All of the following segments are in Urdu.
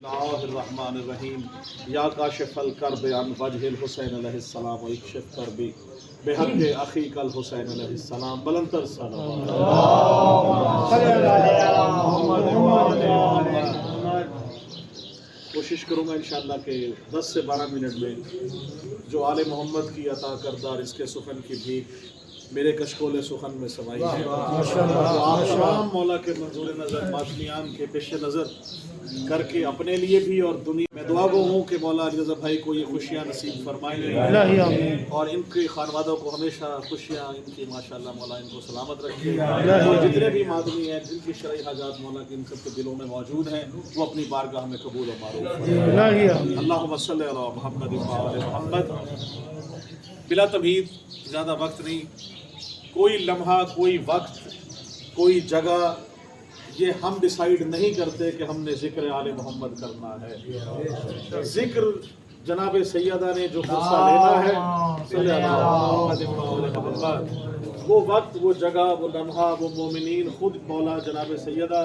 الرحمن یا کاشف الکرب عن وجہ الحسین علیہ السلام و اکشف کربی بحق اخیک الحسین علیہ السلام بلندر صلوات کوشش کروں گا انشاءاللہ کہ 10 سے 12 منٹ میں جو آل محمد کی عطا کردہ رزق سخن کی بھیک میرے کشکول سخن میں سمائی ہے، آپ تمام مولا کے منظور نظر ماتمیان کے پیش نظر کر کے اپنے لیے بھی اور دنیا میں دعا گو ہوں کہ مولا علی رضا بھائی کو یہ خوشیاں نصیب فرمائیں اور ان کے خانوادوں کو ہمیشہ خوشیاں ان کی ماشاءاللہ مولا ان کو سلامت رکھے، اور جتنے بھی مادمی ہیں جن کی شرعی حاجات مولا کے ان سب کے دلوں میں موجود ہیں وہ اپنی بارگاہ میں قبول و معروف فرمائے۔ اللہم صلی علی محمد و آل محمد۔ بلا تمہید، زیادہ وقت نہیں، کوئی لمحہ، کوئی وقت، کوئی جگہ یہ ہم ڈیسائیڈ نہیں کرتے کہ ہم نے ذکر آل محمد کرنا ہے۔ ذکر جناب سیدہ نے جو فرصہ لینا ہے صلی اللہ علیہ وسلم، وہ وقت، وہ جگہ، وہ لمحہ، وہ مومنین خود مولا جناب سیدہ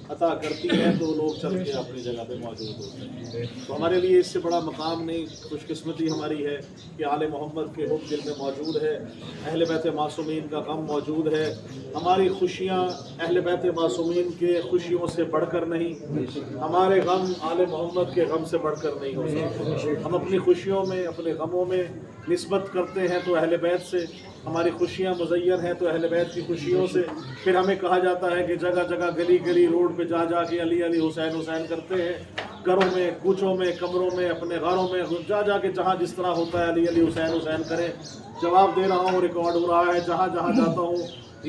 عطا کرتی ہے تو لوگ چل کے اپنی جگہ پہ موجود ہوتے ہیں۔ تو ہمارے لیے اس سے بڑا مقام نہیں، خوش قسمتی ہماری ہے کہ آل محمد کے حب دل میں موجود ہے، اہل بیت معصومین کا غم موجود ہے۔ ہماری خوشیاں اہل بیت معصومین کے خوشیوں سے بڑھ کر نہیں، ہمارے غم آل محمد کے غم سے بڑھ کر نہیں ہو سکتے۔ ہم اپنی خوشیوں میں، اپنے غموں میں نسبت کرتے ہیں تو اہل بیت سے، ہماری خوشیاں مزین ہیں تو اہل بیت کی خوشیوں سے۔ پھر ہمیں کہا جاتا ہے کہ جگہ جگہ گلی گلی روڈ پہ جا جا کے علی علی حسین حسین کرتے ہیں، گھروں میں، کوچوں میں، کمروں میں، اپنے غاروں میں جا جا کے جہاں جس طرح ہوتا ہے علی علی حسین حسین کریں۔ جواب دے رہا ہوں، ریکارڈ ہو رہا ہے، جہاں جہاں جاتا ہوں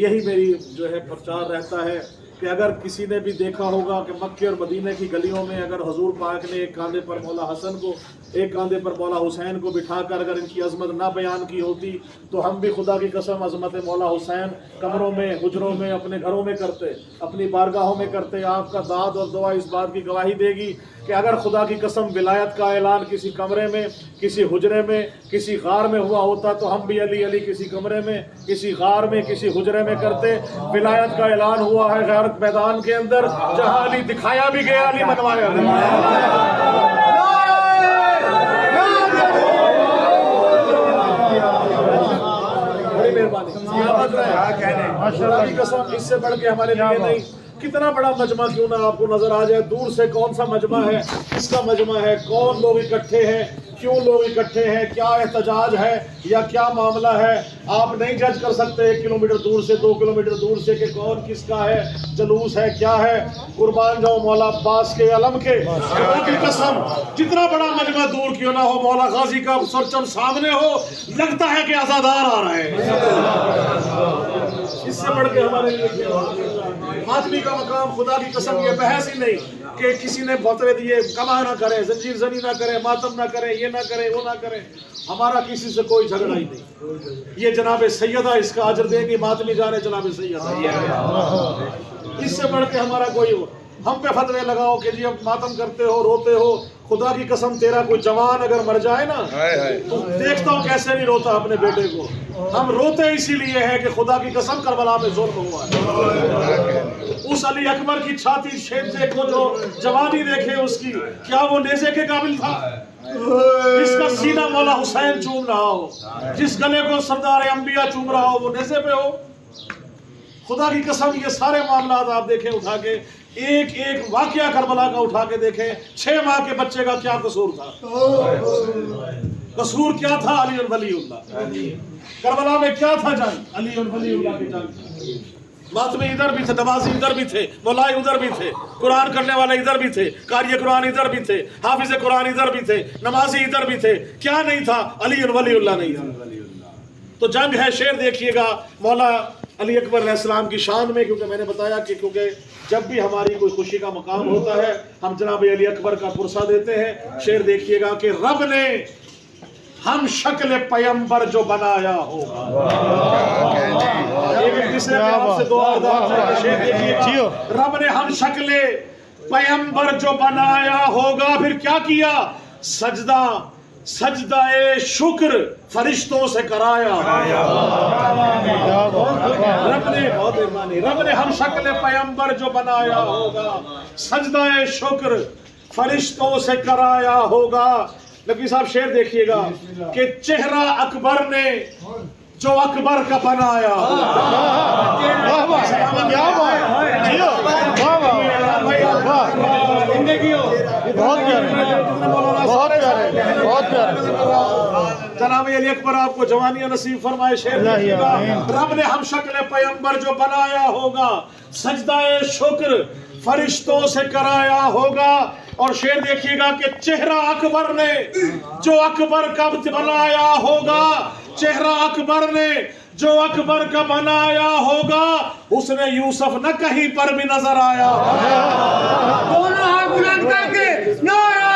یہی میری جو ہے پرچار رہتا ہے کہ اگر کسی نے بھی دیکھا ہوگا کہ مکے اور مدینہ کی گلیوں میں اگر حضور پاک نے ایک کاندھے پر مولا حسن کو، ایک کاندھے پر مولا حسین کو بٹھا کر اگر ان کی عظمت نہ بیان کی ہوتی تو ہم بھی خدا کی قسم عظمت مولا حسین کمروں میں، حجروں میں، اپنے گھروں میں کرتے، اپنی بارگاہوں میں کرتے۔ آپ کا داد اور دعا اس بات کی گواہی دے گی کہ اگر خدا کی قسم ولایت کا اعلان کسی کمرے میں، کسی حجرے میں، کسی غار میں ہوا ہوتا تو ہم بھی علی علی کسی کمرے میں، کسی غار میں، کسی حجرے میں کرتے۔ ولایت کا اعلان ہوا ہے غیرت میدان کے اندر، جہاں علی دکھایا بھی گیا علی منوایا بھی گیا۔ بڑی مہربانی، سلامت رہے۔ خدا کی قسم اس سے بڑھ کے ہمارے لیے نہیں۔ کتنا بڑا مجمع کیوں نہ آپ کو نظر آ جائے، دور سے کون سا مجمع ہے، کس کا مجمع ہے، کون لوگ اکٹھے ہیں، کیوں لوگ اکٹھے ہیں، کیا احتجاج ہے یا کیا معاملہ ہے، آپ نہیں جج کر سکتے 1 کلومیٹر دور سے، 2 کلومیٹر دور سے کہ کون کس کا ہے، جلوس ہے، کیا ہے۔ قربان جاؤ مولا عباس کے علم کے، خدا کی قسم جتنا بڑا مجمع دور کیوں نہ ہو، مولا غازی کا سرچم سامنے ہو، لگتا ہے کہ عزادار آ رہے ہیں۔ اس سے بڑھ کے ہمارے لیے کیا آدمی کا مقام، خدا کی قسم یہ بحث ہی نہیں کہ کسی نے بھوترے دیے، کما نہ کرے، زنجیر زنی نہ کرے، ماتم نہ کرے، یہ نہ کرے، وہ نہ کرے۔ ہمارا کسی سے کوئی جھگڑا ہی نہیں۔ یہ جناب سیدہ اس کا اجر دیں گی، ماتمی جانے جناب سیدہ، اس سے بڑھ کے ہمارا کوئی ہم پہ فتوے لگاؤ کہ جی اب ماتم کرتے ہو، روتے ہو۔ خدا کی قسم تیرا کوئی جوان اگر مر جائے نا تو دیکھتا ہوں کیسے نہیں روتا اپنے بیٹے کو۔ ہم روتے اسی لیے ہے کہ خدا کی قسم کربلا میں ظلم ہوا ہے۔ اس علی اکبر کی چھاتی شیزے کو جو جوانی دیکھے اس کی، کیا وہ نیزے کے قابل تھا؟ جس کا سینہ مولا حسین چوم رہا ہو، جس گلے کو سردار انبیاء چوم رہا ہو، وہ نیزے پہ ہو؟ خدا کی قسم یہ سارے معاملات آپ دیکھیں اٹھا کے، ایک ایک واقعہ کربلا کا اٹھا کے دیکھیں۔ 6 ماہ کے بچے کا کیا قصور تھا؟ قصور کیا تھا؟ علی ولی اللہ۔ کربلا میں کیا تھا جنگ؟ علی ولی اللہ کی جنگ۔ ماتمی ادھر بھی تھے، نمازی ادھر بھی تھے، مولائی ادھر بھی تھے، قرآن کرنے والے ادھر بھی تھے، قاری قرآن ادھر بھی تھے، حافظ قرآن ادھر بھی تھے، نمازی ادھر بھی تھے۔ کیا نہیں تھا؟ علی ولی اللہ نہیں تھا۔ تو جنگ ہے، شعر دیکھیے گا مولا علی اکبر علیہ السلام کی شان میں، کیونکہ میں نے بتایا کہ کیونکہ جب بھی ہماری کوئی خوشی کا مقام ہوتا ہے ہم جناب علی اکبر کا پرسہ دیتے ہیں۔ شعر دیکھیے گا کہ رب نے ہم شکل پیمبر جو بنایا ہوگا۔ ایک دوسرے میں آپ سے دعا شعر دیکھیے گا، رب نے ہم شکل پیمبر جو بنایا ہوگا، پھر کیا کیا؟ سجدہ سجدہ شکر فرشتوں سے کرایا۔ رب نے ہم شکل پیمبر جو بنایا ہوگا، سجدہ شکر فرشتوں سے کرایا ہوگا. نبی صاحب شعر دیکھیے گا کہ چہرہ اکبر نے جو اکبر کا بنایا. جناب علی اکبر آپ کو جوانی نصیب فرمائے. شعر دیکھیے گا رب نے ہم شکل پیغمبر جو بنایا ہوگا سجدہ شکر فرشتوں سے کرایا ہوگا. اور شعر دیکھیے گا کہ چہرہ اکبر نے جو اکبر کا بنایا ہوگا, چہرہ اکبر نے جو اکبر کا بنایا ہوگا, اس نے یوسف نہ کہیں پر بھی نظر آیا. دونوں ہاتھ بلند کر کے نعرہ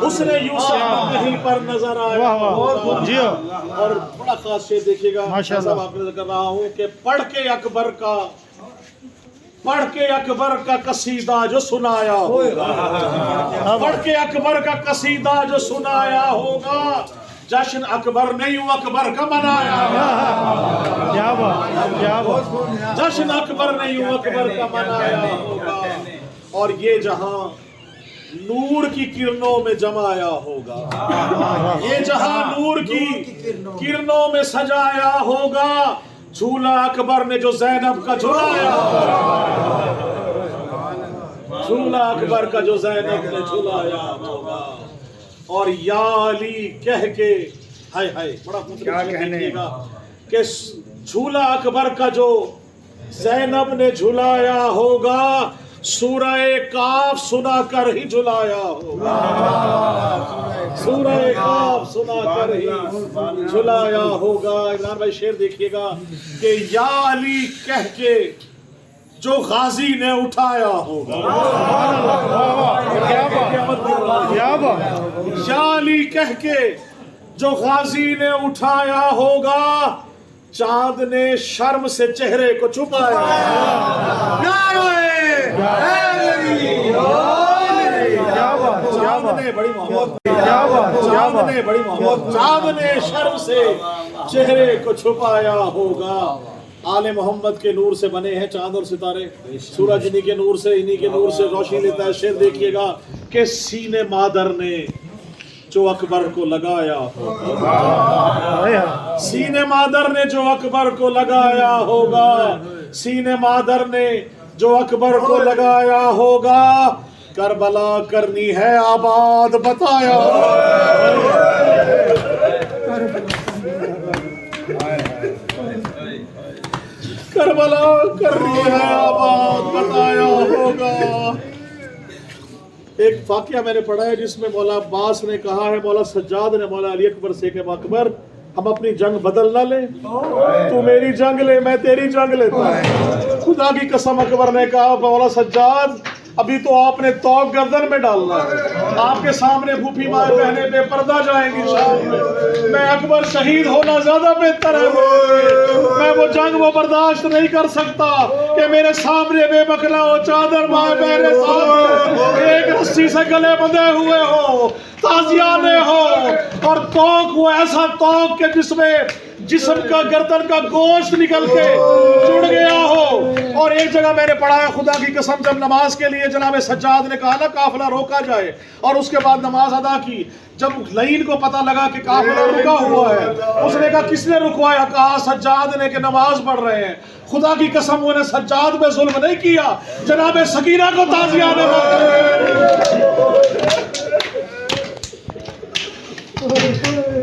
اس نے یوسف نہ کہیں پر نظر آیا. اور بڑا خاص شعر دیکھیے گا, صاحب آپ نے ذکر رہا ہوں کہ پڑھ کے اکبر کا قصیدہ جو سنایا ہوگا, پڑھ کے اکبر کا قصیدہ جو سنایا ہوگا, جشن اکبر نے یوں اکبر کا منایا. جشن اکبر نے یوں اکبر کا منایا ہوگا. اور یہ جہاں نور کی کرنوں میں جمایا ہوگا, یہ جہاں نور کی کرنوں میں سجایا ہوگا, جھولا اکبر نے جو زینب کا جھلایا ہوگا, جھولا اکبر کا جو زینب نے جھلایا ہوگا. اور یا علی کہہ کے ہائے ہائے بڑا دیکھیے گا کہ جھولا اکبر کا جو زینب نے جھلایا ہوگا, سورہ کاف سنا کر ہی جھلایا ہوگا, سورہ کاف سنا کر ہی جھلایا ہوگا. عمران بھائی شعر دیکھیے گا کہ یا علی کہہ کے جو غازی نے اٹھایا ہوگا, یا علی کہہ کے جو غازی نے اٹھایا ہوگا, چاند نے شرم سے چہرے کو چھپایا. چاند نے بڑی محبت, چاند نے شرم سے چہرے کو چھپایا ہوگا. آل محمد کے نور سے بنے ہیں چاند اور ستارے, سورج انہی کے نور سے, انہی کے نور سے روشنی لیتا ہے. شعر دیکھیے گا کہ سینے مادر نے جو اکبر کو لگایا ہوگا, سینے مادر نے جو اکبر کو لگایا ہوگا, سینے مادر نے جو اکبر کو لگایا ہوگا, کربلا کرنی ہے آباد بتایا. کربلا کرنی ہے آباد بتایا ہوگا. ایک واقعہ میں نے پڑھا ہے جس میں مولا عباس نے کہا ہے مولا سجاد نے مولا علی اکبر سے کہ اکبر ہم اپنی جنگ بدل نہ لیں, تو میری جنگ لے میں تیری جنگ لیتا ہوں. خدا کی قسم اکبر نے کہا مولا سجاد ابھی تو آپ نے توق گردن میں ڈالنا ہے, آپ کے سامنے پھوپھی مائیں بہنیں بے پردہ جائیں گی شام میں اکبر شہید ہونا زیادہ بہتر ہے. میں وہ جنگ وہ برداشت نہیں کر سکتا کہ میرے سامنے بے بکلا ہو, چادر مائیں بہنیں سامنے ایک رسی سے گلے بندھے ہوئے ہو, تازیانے ہو, اور توق وہ ایسا توق کہ جس میں جسم کا گردن کا گوشت نکل کے جڑ گیا ہو. اور ایک جگہ میں نے پڑھا ہے خدا کی قسم جب نماز کے لیے جناب سجاد نے کہا نا قافلہ روکا جائے اور اس کے بعد نماز ادا کی, جب لعین کو پتہ لگا کہ قافلہ رکا ہوا ہے اس نے کہا کس نے رکوایا, کہا سجاد نے کہ نماز پڑھ رہے ہیں. خدا کی قسم انہیں سجاد پہ ظلم نہیں کیا, جناب سکینہ کو تازیانے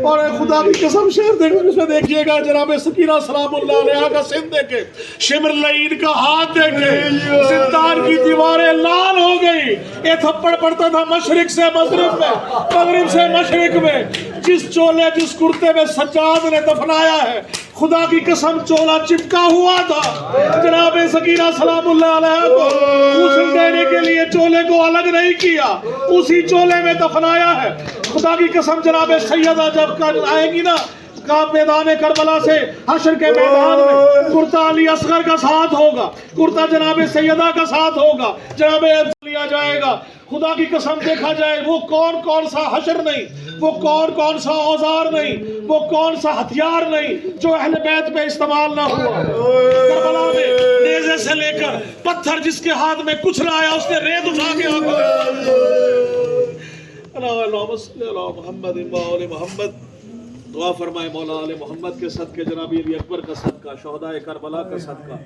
اور خدا کی قسم شعر دیکھیے گا جناب سکینہ سلام اللہ علیہ کا سن دیکھے, شمر لعین کا ہاتھ دیکھے, زندان کی دیواریں لال ہو گئی. یہ تھپڑ پڑتا تھا مشرق سے مغرب میں, مغرب سے مشرق میں. جس چولے جس کرتے میں سجاد نے دفنایا ہے خدا کی قسم چولا چپکا ہوا تھا جناب سکینہ سلام اللہ علیہ کو غسل دینے کے لیے چولے کو الگ نہیں کیا, اسی چولے میں دفنایا ہے. خدا کی قسم جناب سیدہ جب آئے گی نا میدان کربلا سے حشر کے میدان میں کرتا علی اصغر کا ساتھ ہوگا, کرتا جناب سیدہ کا ساتھ ہوگا, جناب لیا جائے گا. خدا کی قسم دیکھا جائے وہ کون کون سا حشر نہیں، وہ کون کون سا اوزار نہیں، وہ کون سا ہتھیار نہیں جو اہل بیت پہ استعمال نہ ہوا۔ کربلا میں نیزے سے لے کر پتھر جس کے ہاتھ میں کچھ نہ آیا اس نے ریت اٹھا کے اللہم صلی علی محمد و آل محمد۔ دعا فرمائے مولا آل محمد کے صدقے، جناب علی اکبر کا صدقہ، شہداء کربلا کا صدقہ،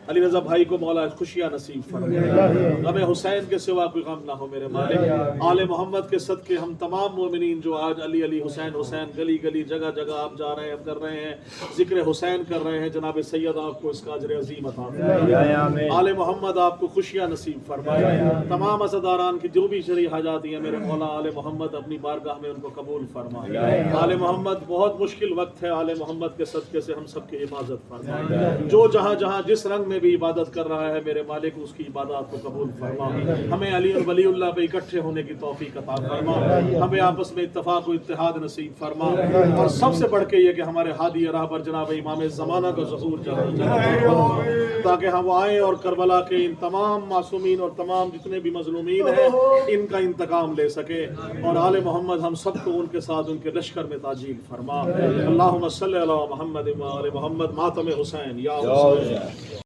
علی رضا بھائی کو مولا خوشیاں نصیب فرمائے، غم حسین کے سوا کوئی غم نہ ہو میرے مالک۔ آل محمد کے صدقے ہم تمام مومنین جو آج علی علی حسین حسین گلی گلی جگہ جگہ آپ جا رہے ہیں، کر رہے ہیں، ذکر حسین کر رہے ہیں، جناب سید آپ کو اس کا اجر عظیم عطا فرمائے، آل محمد آپ کو خوشیاں نصیب فرمائے، تمام عزاداران کی جو بھی شرعی حاجات ہیں میرے مولا آل محمد اپنی بارگاہ میں ان کو قبول فرمائے۔ آل محمد بہت مشکل وقت ہے، آل محمد کے صدقے سے ہم سب کی حفاظت فرمائے، جو جہاں جہاں جس رنگ میں بھی عبادت کر رہا ہے میرے مالک اس کی عبادات کو قبول فرما، ہمیں علی اور ولی اللہ پہ اکٹھے ہونے کی توفیق عطا فرما، ہمیں آپس میں اتفاق و اتحاد نصیب فرما، اور سب سے بڑھ کے یہ کہ ہمارے ہادی راہبر جناب امام زمانہ کا ظہور تاکہ ہم آئیں اور کربلا کے ان تمام معصومین اور تمام جتنے بھی مظلومین ہیں ان کا انتقام لے سکے، اور آل محمد ہم سب کو ان کے ساتھ ان کے لشکر میں تاجیل فرما۔ اللہم صلی علی محمد و آل محمد۔ ماتم حسین یا حسین۔